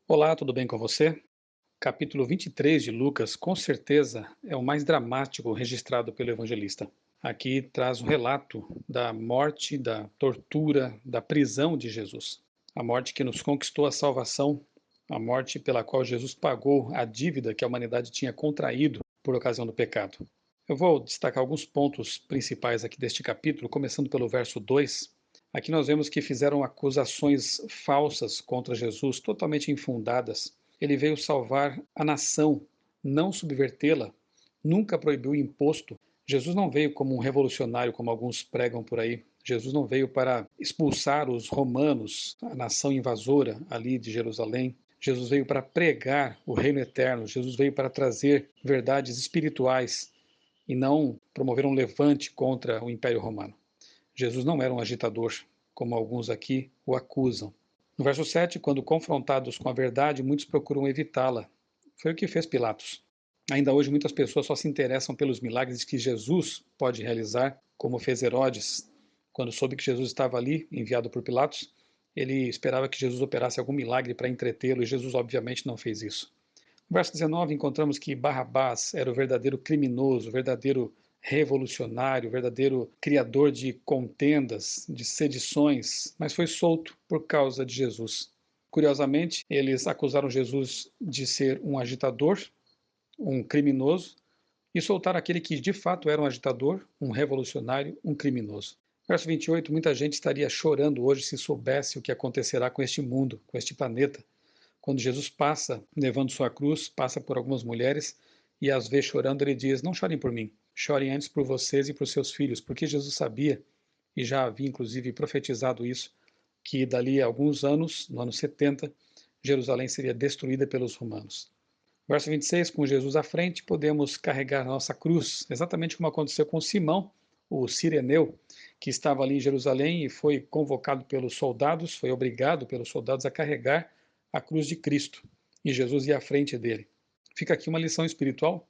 Olá, tudo bem com você? Capítulo 23 de Lucas, com certeza, é o mais dramático registrado pelo evangelista. Aqui traz o relato da morte, da tortura, da prisão de Jesus. A morte que nos conquistou a salvação, a morte pela qual Jesus pagou a dívida que a humanidade tinha contraído por ocasião do pecado. Eu vou destacar alguns pontos principais aqui deste capítulo, começando pelo verso 2. Aqui nós vemos que fizeram acusações falsas contra Jesus, totalmente infundadas. Ele veio salvar a nação, não subvertê-la, nunca proibiu o imposto. Jesus não veio como um revolucionário, como alguns pregam por aí. Jesus não veio para expulsar os romanos, a nação invasora ali de Jerusalém. Jesus veio para pregar o reino eterno. Jesus veio para trazer verdades espirituais e não promover um levante contra o Império Romano. Jesus não era um agitador, como alguns aqui o acusam. No verso 7, quando confrontados com a verdade, muitos procuram evitá-la. Foi o que fez Pilatos. Ainda hoje, muitas pessoas só se interessam pelos milagres que Jesus pode realizar, como fez Herodes. Quando soube que Jesus estava ali, enviado por Pilatos, ele esperava que Jesus operasse algum milagre para entretê-lo, e Jesus, obviamente, não fez isso. No verso 19, encontramos que Barrabás era o verdadeiro criminoso, o verdadeiro revolucionário, o verdadeiro criador de contendas, de sedições, mas foi solto por causa de Jesus. Curiosamente, eles acusaram Jesus de ser um agitador, um criminoso, e soltaram aquele que de fato era um agitador, um revolucionário, um criminoso. Verso 28, muita gente estaria chorando hoje se soubesse o que acontecerá com este mundo, com este planeta, quando Jesus passa levando sua cruz, passa por algumas mulheres e as vê chorando, ele diz: Não chorem por mim, chorem antes por vocês e por seus filhos, porque Jesus sabia, e já havia inclusive profetizado isso, que dali a alguns anos, no ano 70, Jerusalém seria destruída pelos romanos. Verso 26, com Jesus à frente, podemos carregar nossa cruz, exatamente como aconteceu com Simão, o sireneu, que estava ali em Jerusalém e foi convocado pelos soldados, foi obrigado pelos soldados a carregar a cruz de Cristo, e Jesus ia à frente dele. Fica aqui uma lição espiritual,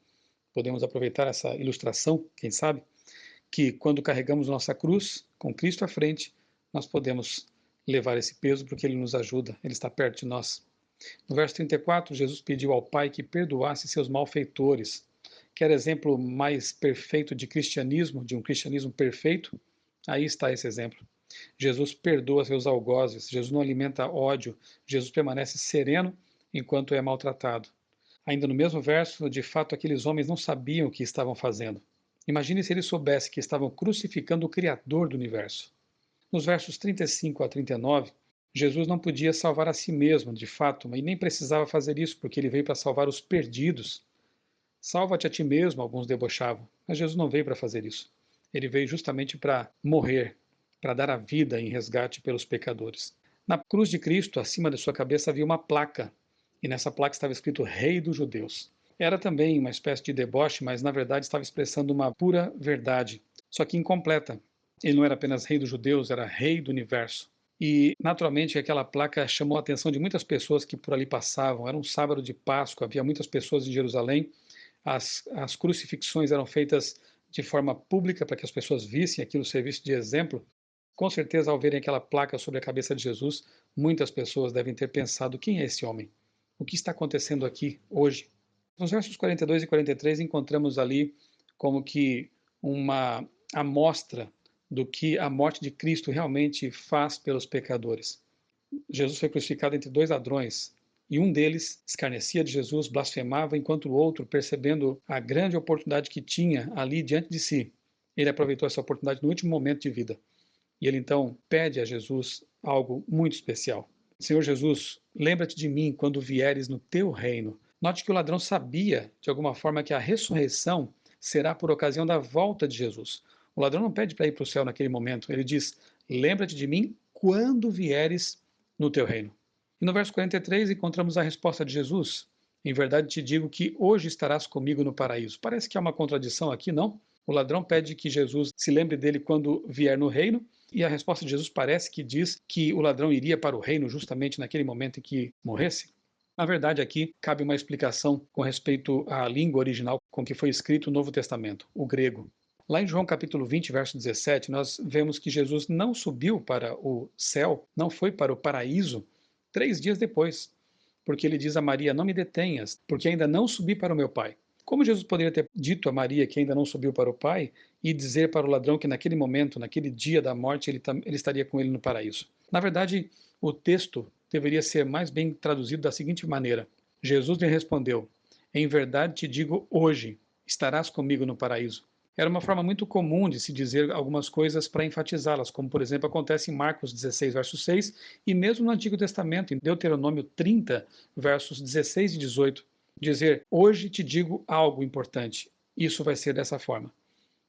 podemos aproveitar essa ilustração, quem sabe, que quando carregamos nossa cruz, com Cristo à frente, nós podemos levar esse peso porque ele nos ajuda, ele está perto de nós. No verso 34, Jesus pediu ao Pai que perdoasse seus malfeitores. Quer exemplo mais perfeito de cristianismo, de um cristianismo perfeito? Aí está esse exemplo. Jesus perdoa seus algozes, Jesus não alimenta ódio, Jesus permanece sereno enquanto é maltratado. Ainda no mesmo verso, de fato, aqueles homens não sabiam o que estavam fazendo. Imagine se eles soubessem que estavam crucificando o Criador do universo. Nos versos 35 a 39, Jesus não podia salvar a si mesmo, de fato, e nem precisava fazer isso, porque ele veio para salvar os perdidos. Salva-te a ti mesmo, alguns debochavam, mas Jesus não veio para fazer isso. Ele veio justamente para morrer, para dar a vida em resgate pelos pecadores. Na cruz de Cristo, acima de sua cabeça, havia uma placa, e nessa placa estava escrito Rei dos Judeus. Era também uma espécie de deboche, mas na verdade estava expressando uma pura verdade, só que incompleta. Ele não era apenas Rei dos Judeus, era Rei do Universo. E, naturalmente, aquela placa chamou a atenção de muitas pessoas que por ali passavam. Era um sábado de Páscoa, havia muitas pessoas em Jerusalém. As crucifixões eram feitas de forma pública para que as pessoas vissem aquilo, serviço de exemplo. Com certeza, ao verem aquela placa sobre a cabeça de Jesus, muitas pessoas devem ter pensado: quem é esse homem? O que está acontecendo aqui hoje? Nos versos 42 e 43, encontramos ali como que uma amostra do que a morte de Cristo realmente faz pelos pecadores. Jesus foi crucificado entre dois ladrões, e um deles escarnecia de Jesus, blasfemava, enquanto o outro, percebendo a grande oportunidade que tinha ali diante de si, ele aproveitou essa oportunidade no último momento de vida. E ele então pede a Jesus algo muito especial. Senhor Jesus, lembra-te de mim quando vieres no teu reino. Note que o ladrão sabia, de alguma forma, que a ressurreição será por ocasião da volta de Jesus. O ladrão não pede para ir para o céu naquele momento, ele diz: lembra-te de mim quando vieres no teu reino. E no verso 43 encontramos a resposta de Jesus: em verdade te digo que hoje estarás comigo no paraíso. Parece que há uma contradição aqui, não? O ladrão pede que Jesus se lembre dele quando vier no reino, e a resposta de Jesus parece que diz que o ladrão iria para o reino justamente naquele momento em que morresse. Na verdade, aqui cabe uma explicação com respeito à língua original com que foi escrito o Novo Testamento, o grego. Lá em João capítulo 20, verso 17, nós vemos que Jesus não subiu para o céu, não foi para o paraíso, 3 dias depois. porque ele diz a Maria: não me detenhas, porque ainda não subi para o meu Pai. Como Jesus poderia ter dito a Maria que ainda não subiu para o Pai e dizer para o ladrão que naquele momento, naquele dia da morte, ele estaria com ele no paraíso? Na verdade, o texto deveria ser mais bem traduzido da seguinte maneira: Jesus lhe respondeu: em verdade te digo hoje, estarás comigo no paraíso. Era uma forma muito comum de se dizer algumas coisas para enfatizá-las, como por exemplo acontece em Marcos 16, verso 6, e mesmo no Antigo Testamento, em Deuteronômio 30, versos 16 e 18, dizer: hoje te digo algo importante. Isso vai ser dessa forma.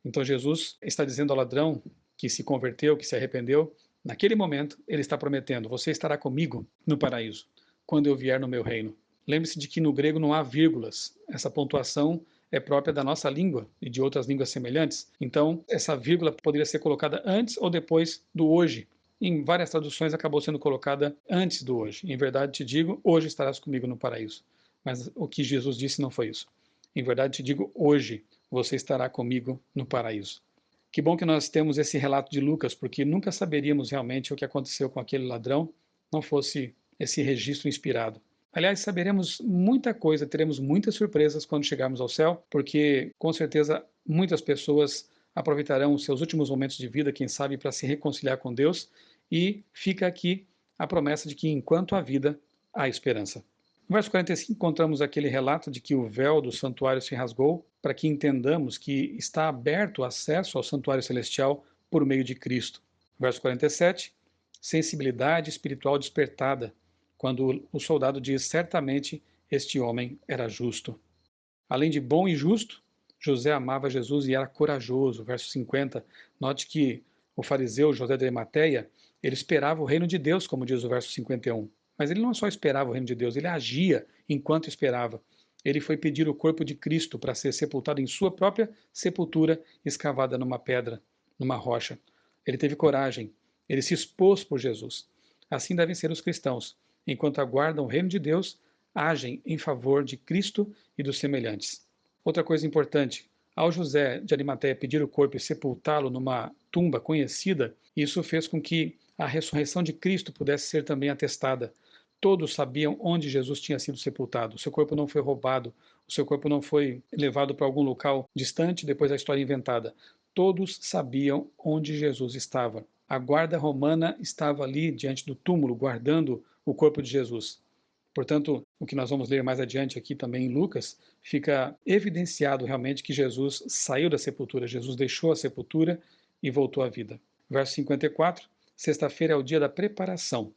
Então Jesus está dizendo ao ladrão que se converteu, que se arrependeu, naquele momento ele está prometendo: você estará comigo no paraíso, quando eu vier no meu reino. Lembre-se de que no grego não há vírgulas. Essa pontuação é própria da nossa língua e de outras línguas semelhantes. Então, essa vírgula poderia ser colocada antes ou depois do hoje. Em várias traduções acabou sendo colocada antes do hoje. Em verdade te digo, hoje estarás comigo no paraíso. Mas o que Jesus disse não foi isso. Em verdade te digo, hoje você estará comigo no paraíso. Que bom que nós temos esse relato de Lucas, porque nunca saberíamos realmente o que aconteceu com aquele ladrão, não fosse esse registro inspirado. Aliás, saberemos muita coisa, teremos muitas surpresas quando chegarmos ao céu, porque com certeza muitas pessoas aproveitarão os seus últimos momentos de vida, quem sabe, para se reconciliar com Deus, e fica aqui a promessa de que enquanto há vida, há esperança. No verso 45 encontramos aquele relato de que o véu do santuário se rasgou, para que entendamos que está aberto o acesso ao santuário celestial por meio de Cristo. Verso 47, sensibilidade espiritual despertada, quando o soldado diz: certamente este homem era justo. Além de bom e justo, José amava Jesus e era corajoso. Verso 50, note que o fariseu José de Arimateia, ele esperava o reino de Deus, como diz o verso 51. Mas ele não só esperava o reino de Deus, ele agia enquanto esperava. Ele foi pedir o corpo de Cristo para ser sepultado em sua própria sepultura, escavada numa pedra, numa rocha. Ele teve coragem, ele se expôs por Jesus. Assim devem ser os cristãos. Enquanto aguardam o reino de Deus, agem em favor de Cristo e dos semelhantes. Outra coisa importante, ao José de Arimateia pedir o corpo e sepultá-lo numa tumba conhecida, isso fez com que a ressurreição de Cristo pudesse ser também atestada. Todos sabiam onde Jesus tinha sido sepultado. O seu corpo não foi roubado, o seu corpo não foi levado para algum local distante depois da história inventada. Todos sabiam onde Jesus estava. A guarda romana estava ali diante do túmulo, guardando o corpo de Jesus. Portanto, o que nós vamos ler mais adiante aqui também em Lucas, fica evidenciado realmente que Jesus saiu da sepultura, Jesus deixou a sepultura e voltou à vida. Verso 54, sexta-feira é o dia da preparação,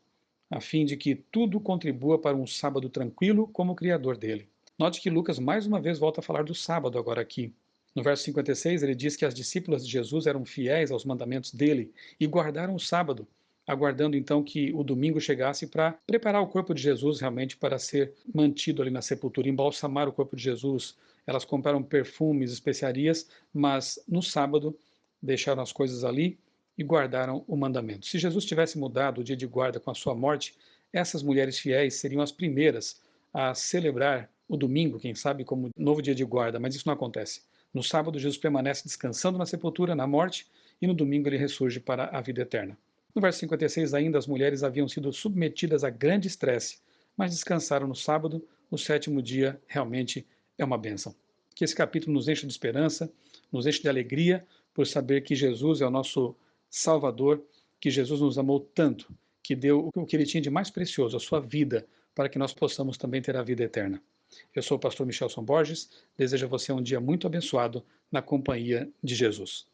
a fim de que tudo contribua para um sábado tranquilo como o Criador dele. Note que Lucas mais uma vez volta a falar do sábado agora aqui. No verso 56, ele diz que as discípulas de Jesus eram fiéis aos mandamentos dele e guardaram o sábado, aguardando então que o domingo chegasse para preparar o corpo de Jesus realmente para ser mantido ali na sepultura, embalsamar o corpo de Jesus. Elas compraram perfumes, especiarias, mas no sábado deixaram as coisas ali e guardaram o mandamento. Se Jesus tivesse mudado o dia de guarda com a sua morte, essas mulheres fiéis seriam as primeiras a celebrar o domingo, quem sabe, como novo dia de guarda, mas isso não acontece. No sábado, Jesus permanece descansando na sepultura, na morte, e no domingo ele ressurge para a vida eterna. No verso 56 ainda, as mulheres haviam sido submetidas a grande estresse, mas descansaram no sábado, o sétimo dia realmente é uma bênção. Que esse capítulo nos enche de esperança, nos enche de alegria, por saber que Jesus é o nosso Salvador, que Jesus nos amou tanto, que deu o que ele tinha de mais precioso, a sua vida, para que nós possamos também ter a vida eterna. Eu sou o pastor Michelson Borges, desejo a você um dia muito abençoado na companhia de Jesus.